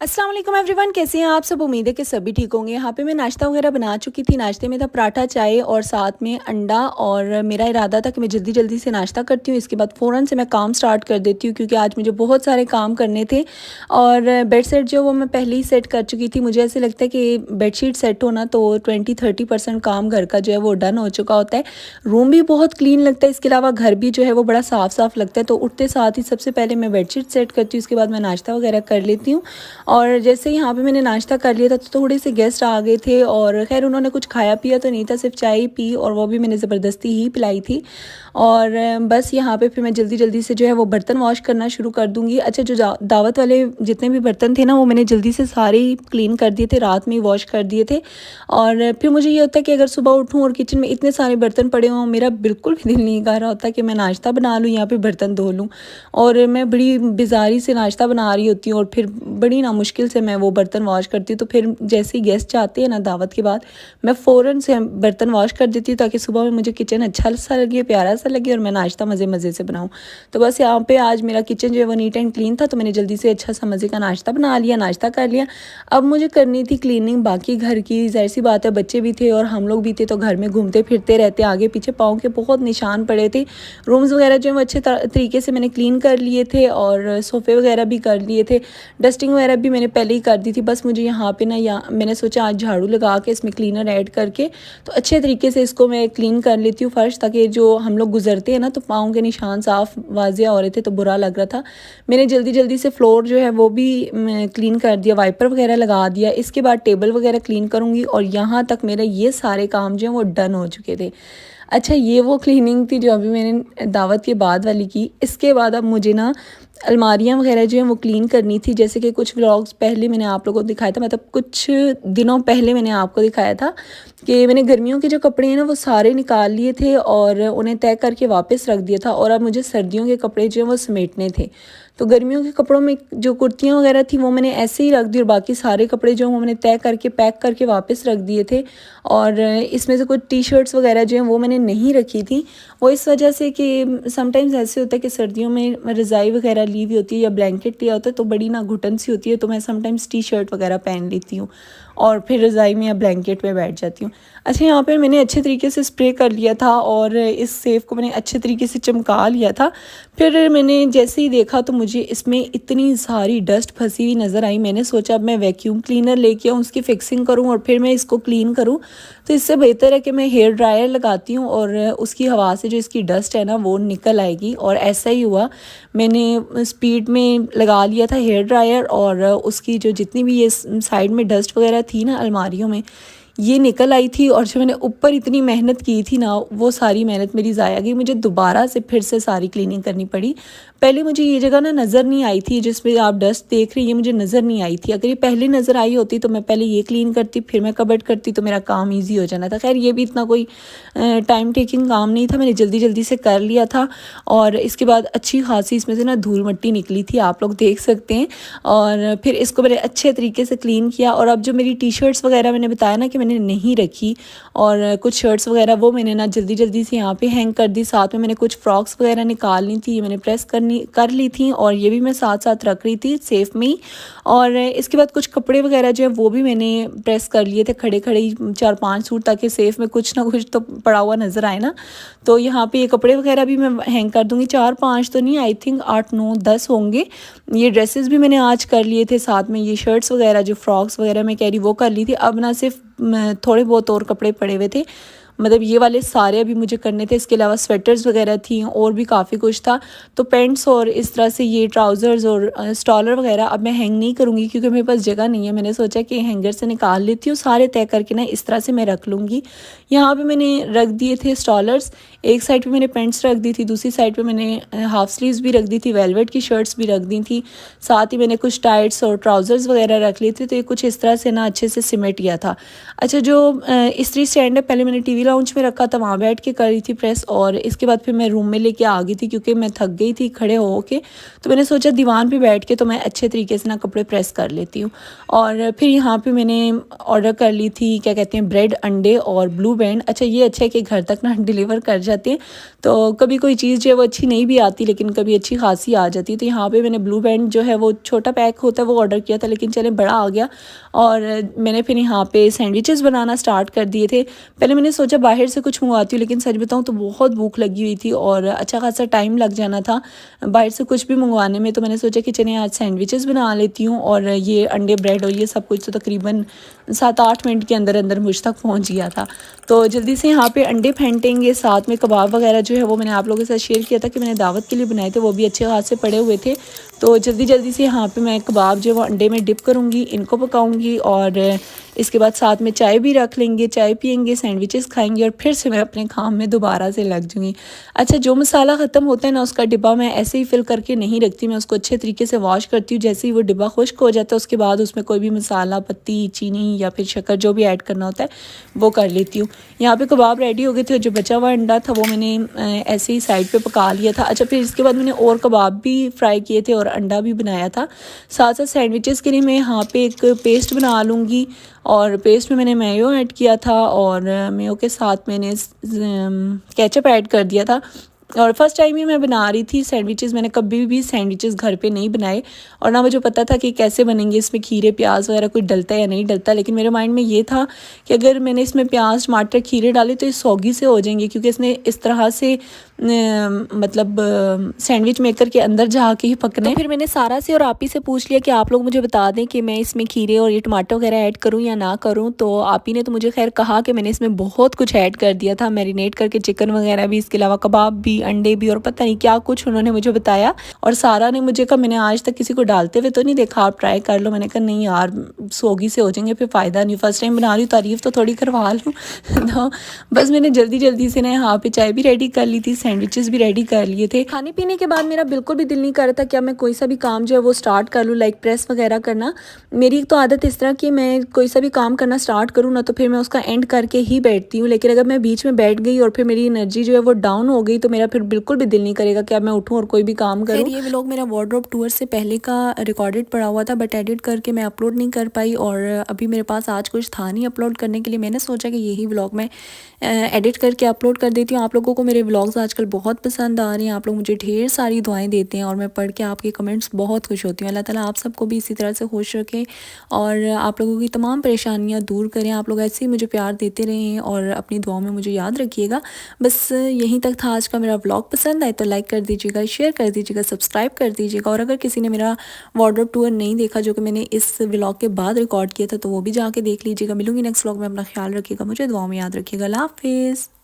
अस्सलाम वालेकुम एवरीवन, कैसे हैं आप सब। उम्मीद है कि सभी ठीक होंगे। यहाँ पे मैं नाश्ता वगैरह बना चुकी थी। नाश्ते में था पराठा, चाय और साथ में अंडा। और मेरा इरादा था कि मैं जल्दी जल्दी से नाश्ता करती हूँ, इसके बाद फ़ौरन से मैं काम स्टार्ट कर देती हूँ क्योंकि आज मुझे बहुत सारे काम करने थे। और बेड सेट जो वो मैं पहले ही सेट कर चुकी थी। मुझे ऐसे लगता है कि बेडशीट सेट होना तो 20-30% काम घर का जो है वो डन हो चुका होता है। रूम भी बहुत क्लीन लगता है, इसके अलावा घर भी जो है वो बड़ा साफ़ साफ़ लगता है। तो उठते साथ ही सबसे पहले मैं बेडशीट सेट करती हूँ, उसके बाद मैं नाश्ता वगैरह कर लेती हूँ। और जैसे यहाँ पे मैंने नाश्ता कर लिया था तो थोड़े से गेस्ट आ गए थे और ख़ैर उन्होंने कुछ खाया पिया तो नहीं था, सिर्फ चाय पी और वो भी मैंने ज़बरदस्ती ही पिलाई थी। और बस यहाँ पे फिर मैं जल्दी जल्दी से जो है वो बर्तन वॉश करना शुरू कर दूँगी। अच्छा, जो दावत वाले जितने भी बर्तन थे ना वो मैंने जल्दी से सारे ही क्लीन कर दिए थे, रात में ही वॉश कर दिए थे। और फिर मुझे ये होता है कि अगर सुबह उठूँ और किचन में इतने सारे बर्तन पड़े हों, मेरा बिल्कुल भी दिल नहीं कर रहा होता कि मैं नाश्ता बना लूँ, यहाँ पे बर्तन धो लूँ। और मैं बड़ी बेजारी से नाश्ता बना रही होती हूँ और फिर बड़ी ना मुश्किल से मैं वो बर्तन वॉश करती हूँ। तो फिर जैसे ही गेस्ट आते हैं ना दावत के बाद, मैं फ़ौरन से बर्तन वॉश कर देती हूँ ताकि सुबह में मुझे किचन अच्छा सा लगे, प्यारा सा लगे और मैं नाश्ता मज़े मज़े से बनाऊँ। तो बस यहाँ पे आज मेरा किचन जो है वो नीट एंड क्लीन था, तो मैंने जल्दी से अच्छा सा मज़े का नाश्ता बना लिया, नाश्ता कर लिया। अब मुझे करनी थी क्लीनिंग बाकी घर की। ज़ाहिर सी बात है, बच्चे भी थे और हम लोग भी थे तो घर में घूमते फिरते रहते, आगे पीछे पाँव के बहुत निशान पड़े थे। रूम्स वगैरह जो है वो अच्छे तरीके से मैंने क्लीन कर लिए थे और सोफ़े वगैरह भी कर लिए थे। डस्टिंग वगैरह भी मैंने पहले ही कर दी थी। बस मुझे यहाँ पे ना, यहाँ मैंने सोचा आज झाड़ू लगा के इसमें क्लीनर ऐड करके तो अच्छे तरीके से इसको मैं क्लीन कर लेती हूँ फ़र्श, ताकि जो हम लोग गुजरते हैं ना तो पाँव के निशान साफ़ वाज़िया हो रहे थे तो बुरा लग रहा था। मैंने जल्दी जल्दी से फ्लोर जो है वो भी क्लीन कर दिया, वाइपर वगैरह लगा दिया। इसके बाद टेबल वगैरह क्लीन करूँगी और यहाँ तक मेरे ये सारे काम जो हैं वो डन हो चुके थे। अच्छा, ये वो क्लीनिंग थी जो अभी मैंने दावत के बाद वाली की। इसके बाद अब मुझे ना अलमारियाँ वगैरह जो हैं वो क्लीन करनी थी। जैसे कि कुछ व्लॉग्स पहले मैंने आप लोगों को दिखाया था, मतलब कुछ दिनों पहले मैंने आपको दिखाया था कि मैंने गर्मियों के जो कपड़े हैं ना वो सारे निकाल लिए थे और उन्हें तय करके वापस रख दिया था। और अब मुझे सर्दियों के कपड़े जो हैं वो समेटने थे। तो गर्मियों के कपड़ों में जो कुर्तियाँ वगैरह थी वो मैंने ऐसे ही रख दी और बाकी सारे कपड़े जो हैं वो मैंने तय करके पैक करके वापस रख दिए थे। और इसमें से कुछ टी शर्ट्स वगैरह जो हैं वो मैंने नहीं रखी थी, वो इस वजह से कि समटाइम्स ऐसे होता है कि सर्दियों में रज़ाई वगैरह ली हुई होती है या ब्लैंकेट लिया होता है तो बड़ी ना घुटन सी होती है, तो मैं समटाइम्स टी शर्ट वगैरह पहन लेती हूँ और फिर रज़ाई में या ब्लैंकेट में बैठ जाती हूँ। अच्छा, यहाँ पर मैंने अच्छे तरीके से स्प्रे कर लिया था और इस सेफ़ को मैंने अच्छे तरीके से चमका लिया था। फिर मैंने जैसे ही देखा तो मुझे इसमें इतनी सारी डस्ट फंसी हुई नज़र आई। मैंने सोचा अब मैं वैक्यूम क्लीनर लेके आऊँ, उसकी फ़िक्सिंग करूँ और फिर मैं इसको क्लीन करूँ। तो इससे बेहतर है कि मैं हेयर ड्रायर लगाती हूँ और उसकी हवा से जो इसकी डस्ट है ना वो निकल आएगी। और ऐसा ही हुआ, मैंने स्पीड में लगा लिया था हेयर ड्रायर और उसकी जो जितनी भी ये साइड में डस्ट वगैरह थी ना अलमारियों में, ये निकल आई थी। और जो मैंने ऊपर इतनी मेहनत की थी ना वो सारी मेहनत मेरी ज़ाया गई। मुझे दोबारा से फिर से सारी क्लीनिंग करनी पड़ी। पहले मुझे ये जगह ना नज़र नहीं आई थी जिसमें आप डस्ट देख रही हैं, मुझे नज़र नहीं आई थी। अगर ये पहले नज़र आई होती तो मैं पहले ये क्लीन करती, फिर मैं कबर्ड करती तो मेरा काम ईजी हो जाना था। खैर ये भी इतना कोई टाइम टेकिंग काम नहीं था, मैंने जल्दी जल्दी से कर लिया था। और इसके बाद अच्छी खासी इसमें से ना धूल मिट्टी निकली थी, आप लोग देख सकते हैं। और फिर इसको मैंने अच्छे तरीके से क्लीन किया। और अब जो मेरी टी शर्ट्स वगैरह मैंने बताया ना कि मैंने नहीं रखी और कुछ शर्ट्स वगैरह वो मैंने ना जल्दी जल्दी से यहाँ पे हैंग कर दी। साथ में मैंने कुछ फ्रॉक्स वगैरह निकालनी थी, ये मैंने प्रेस कर ली थी और ये भी मैं साथ साथ रख रही थी सेफ में ही। और इसके बाद कुछ कपड़े वगैरह जो है वो भी मैंने प्रेस कर लिए थे खड़े खड़े ही 4-5 सूट, ताकि सेफ में कुछ ना कुछ तो पड़ा हुआ नज़र आए ना। तो यहाँ पे ये कपड़े वगैरह भी मैं हैंग कर दूँगी। 4-5 तो नहीं, आई थिंक 8-9-10 होंगे। ये ड्रेसेस भी मैंने आज कर लिए थे, साथ में ये शर्ट्स वगैरह जो फ्रॉक्स वगैरह मैं कह रही वो कर ली थी। अब ना सिर्फ थोड़े बहुत और कपड़े पड़े हुए थे, मतलब ये वाले सारे अभी मुझे करने थे। इसके अलावा स्वेटर्स वगैरह थी और भी काफ़ी कुछ था। तो पैंट्स और इस तरह से ये ट्राउज़र्स और स्टॉलर वगैरह अब मैं हैंग नहीं करूँगी क्योंकि मेरे पास जगह नहीं है। मैंने सोचा कि हैंगर से निकाल लेती हूँ, सारे तय करके ना इस तरह से मैं रख लूँगी। यहाँ पे मैंने रख दिए थे स्टॉलर्स, एक साइड पे मैंने पैंट्स रख दी थी, दूसरी साइड पे मैंने हाफ स्लीव्स भी रख दी थी, वेलवेट की शर्ट्स भी रख दी थी। साथ ही मैंने कुछ टाइट्स और ट्राउज़र्स वगैरह रख लिए थे। तो ये कुछ इस तरह से ना अच्छे से सिमट गया था। अच्छा, जो इस्त्री स्टैंड है, पहले मैंने टीवी लाउंज में रखा था, वहाँ बैठ के कर रही थी प्रेस। और इसके बाद फिर मैं रूम में लेके आ गई थी क्योंकि मैं थक गई थी खड़े हो के। तो मैंने सोचा दीवान पे बैठ के तो मैं अच्छे तरीके से ना कपड़े प्रेस कर लेती हूँ। और फिर यहाँ पे मैंने ऑर्डर कर ली थी, क्या कहते हैं, ब्रेड, अंडे और ब्लू बैंड। अच्छा ये अच्छा है कि घर तक ना डिलीवर कर जाते हैं, तो कभी कोई चीज़ जो है वो अच्छी नहीं भी आती लेकिन कभी अच्छी खासी आ जाती है। तो यहाँ पे मैंने ब्लू बैंड जो है वो छोटा पैक होता है वो ऑर्डर किया था, लेकिन चले बड़ा आ गया। और मैंने फिर यहाँ पे सैंडविचेस बनाना स्टार्ट कर दिए थे। पहले मैंने सोचा बाहर से कुछ मंगवाती हूँ, लेकिन सच बताऊँ तो बहुत भूख लगी हुई थी और अच्छा खासा टाइम लग जाना था बाहर से कुछ भी मंगवाने में। तो मैंने सोचा कि चलिए आज सैंडविचेस बना लेती हूँ। और ये अंडे, ब्रेड और ये सब कुछ तो तकरीबन 7-8 मिनट के अंदर अंदर मुझ तक पहुँच गया था। तो जल्दी से यहाँ पे अंडे फेंटेंगे, साथ में कबाब वगैरह जो है वो मैंने आप लोगों के साथ शेयर किया था कि मैंने दावत के लिए बनाए थे, वो भी अच्छे खासे पड़े हुए थे। तो जल्दी जल्दी से यहाँ पे मैं कबाब जो है वो अंडे में डिप करूँगी, इनको पकाऊँगी और इसके बाद साथ में चाय भी रख लेंगे, चाय पियेंगे, सैंडविचेस खाएंगे और फिर से मैं अपने काम में दोबारा से लग जाऊँगी। अच्छा, जो मसाला ख़त्म होता है ना उसका डिब्बा मैं ऐसे ही फिल करके नहीं रखती, मैं उसको अच्छे तरीके से वॉश करती हूँ। जैसे ही वो डिब्बा खुश्क हो जाता है उसके बाद उसमें कोई भी मसाला, पत्ती, चीनी या फिर शक्कर जो भी ऐड करना होता है वो कर लेती हूँ। यहाँ पे कबाब रेडी हो गए थे, जो बचा हुआ अंडा था वो मैंने ऐसे ही साइड पे पका लिया था। अच्छा, फिर इसके बाद मैंने और कबाब भी फ्राई किए थे और अंडा भी बनाया था। साथ साथ सैंडविचेस के लिए मैं यहाँ पे एक पेस्ट बना लूँगी और पेस्ट में मैंने मेयो ऐड किया था और मेयो के साथ मैंने केचप ऐड कर दिया था। और फर्स्ट टाइम ही मैं बना रही थी सैंडविचेस, मैंने कभी भी सैंडविचेस घर पे नहीं बनाए और ना मुझे पता था कि कैसे बनेंगे, इसमें खीरे, प्याज वगैरह कुछ डलता है या नहीं डलता। लेकिन मेरे माइंड में ये था कि अगर मैंने इसमें प्याज, टमाटर, खीरे डाले तो ये सौगी से हो जाएंगे, क्योंकि इसने इस तरह से मतलब सैंडविच मेकर के अंदर जाके ही पकने। तो फिर मैंने सारा से और आप ही से पूछ लिया कि आप लोग मुझे बता दें कि मैं इसमें खीरे और ये टमाटर वगैरह ऐड करूं या ना करूं। तो आप ही ने तो मुझे खैर कहा कि मैंने इसमें बहुत कुछ ऐड कर दिया था, मैरिनेट करके चिकन वगैरह भी, इसके अलावा कबाब भी, अंडे भी और पता नहीं क्या कुछ उन्होंने मुझे बताया। और सारा ने मुझे कहा, मैंने आज तक किसी को डालते हुए तो नहीं देखा, आप ट्राई कर लो। मैंने कहा नहीं यार, सोगी से हो जाएंगे, फिर फ़ायदा नहीं, फर्स्ट टाइम बना रही हूँ, तारीफ़ तो थोड़ी करवा लूँ। तो बस मैंने जल्दी जल्दी से ना यहाँ पे चाय भी रेडी कर ली थी, सैंडविचेस भी रेडी कर लिए थे। खाने पीने के बाद मेरा बिल्कुल भी दिल नहीं कर रहा था कि अब मैं कोई सा भी काम जो है वो स्टार्ट कर लूँ, लाइक प्रेस वगैरह करना। मेरी तो आदत इस तरह की, मैं कोई सा भी काम करना स्टार्ट करूँ ना तो फिर मैं उसका एंड करके ही बैठती हूँ। लेकिन अगर मैं बीच में बैठ गई और फिर मेरी एनर्जी जो है वो डाउन हो गई तो मेरा फिर बिल्कुल भी दिल नहीं करेगा कि अब मैं उठूँ और कोई भी काम करूँ। ये व्लॉग मेरा वार्डरोब टूर से पहले का रिकॉर्डेड पड़ा हुआ था, बट एडिट करके मैं अपलोड नहीं कर पाई और अभी मेरे पास आज कुछ था नहीं अपलोड करने के लिए। मैंने सोचा कि यही व्लॉग मैं एडिट करके अपलोड कर देती हूँ। आप लोगों को मेरे व्लॉग्स आजकल बहुत पसंद आ रहे हैं, आप लोग मुझे ढेर सारी दुआएं देते हैं और मैं पढ़ के आपके कमेंट्स बहुत खुश होती हूँ। अल्लाह ताला आप सबको भी इसी तरह से खुश रखे और आप लोगों की तमाम परेशानियाँ दूर करें। आप लोग ऐसे ही मुझे प्यार देते रहें और अपनी दुआओं में मुझे याद रखिएगा। बस यहीं तक था आज का मेरा व्लॉग। पसंद आए तो लाइक कर दीजिएगा, शेयर कर दीजिएगा, सब्सक्राइब कर दीजिएगा। और अगर किसी ने मेरा वार्डरोब टूर नहीं देखा जो कि मैंने इस व्लॉग के बाद रिकॉर्ड किया था तो वो भी जाके देख लीजिएगा। मिलूंगी नेक्स्ट व्लॉग में, अपना ख्याल रखिएगा, मुझे दुआओं में याद रखिएगा। अल्लाह हाफिज़।